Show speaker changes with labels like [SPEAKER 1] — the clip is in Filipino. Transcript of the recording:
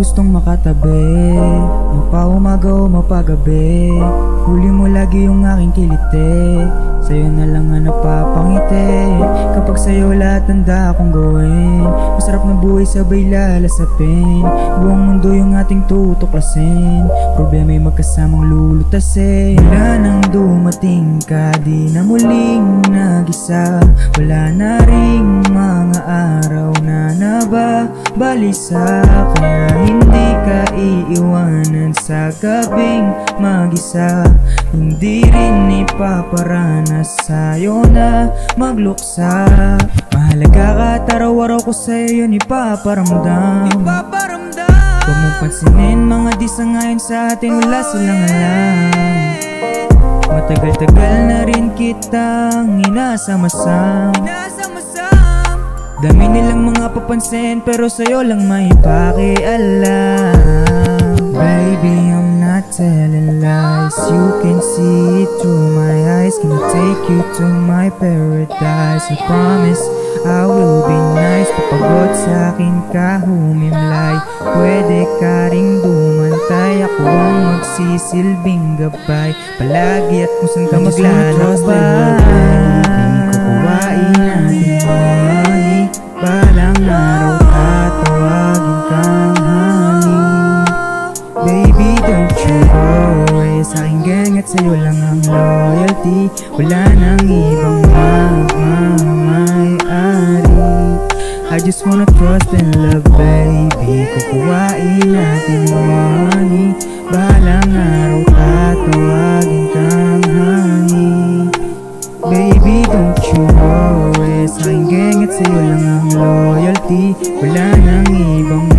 [SPEAKER 1] gustong makatabi, mapaumaga o mapagabi. Huli mo lagi yung aking kiliti, sa'yo na lang nga napapangiti. Kapag sa'yo lahat handa akong gawin, masarap na buhay sabay lalasapin. Buong mundo yung ating tutuklasin, problema'y magkasamang lulutasin. Wala nang dumating ka, di na muling nag-isa. Wala na ring mga araw na nababalisa, kaya hindi ka iiwanan sa gabing mag-isa. Hindi rin ipaparanas sa'yo na magluksa. Mahalaga ka at araw-araw ko sa'yo yun ipaparamdam. Huwag mong pansinin mga disangayon sa atin, wala silang alam. Matagal-tagal na rin kitang inasamasam. Dami nilang mga papansin pero sa'yo lang may pakialam. Baby, I'm not telling lies, you can see it through my eyes. Can I take you to my paradise? I promise I will be nice. Papagod sa'kin ka humimlay, pwede ka ring dumantay. Ako ang magsisilbing gabay palagi at kung saan ka maglalakbay. Kukuhain natin money, balang araw tatawagin kang honey. Baby, don't you worry, sa'king gang at sa'yo lang ang loyalty. Wala nang ibang magmamayari. I just wanna trust and love, baby. Kukuhain natin money, balang araw tatawagin kang honey. Baby, don't you worry, sa'king gang at sa'yo lang ang loyalty. Wala nang ibang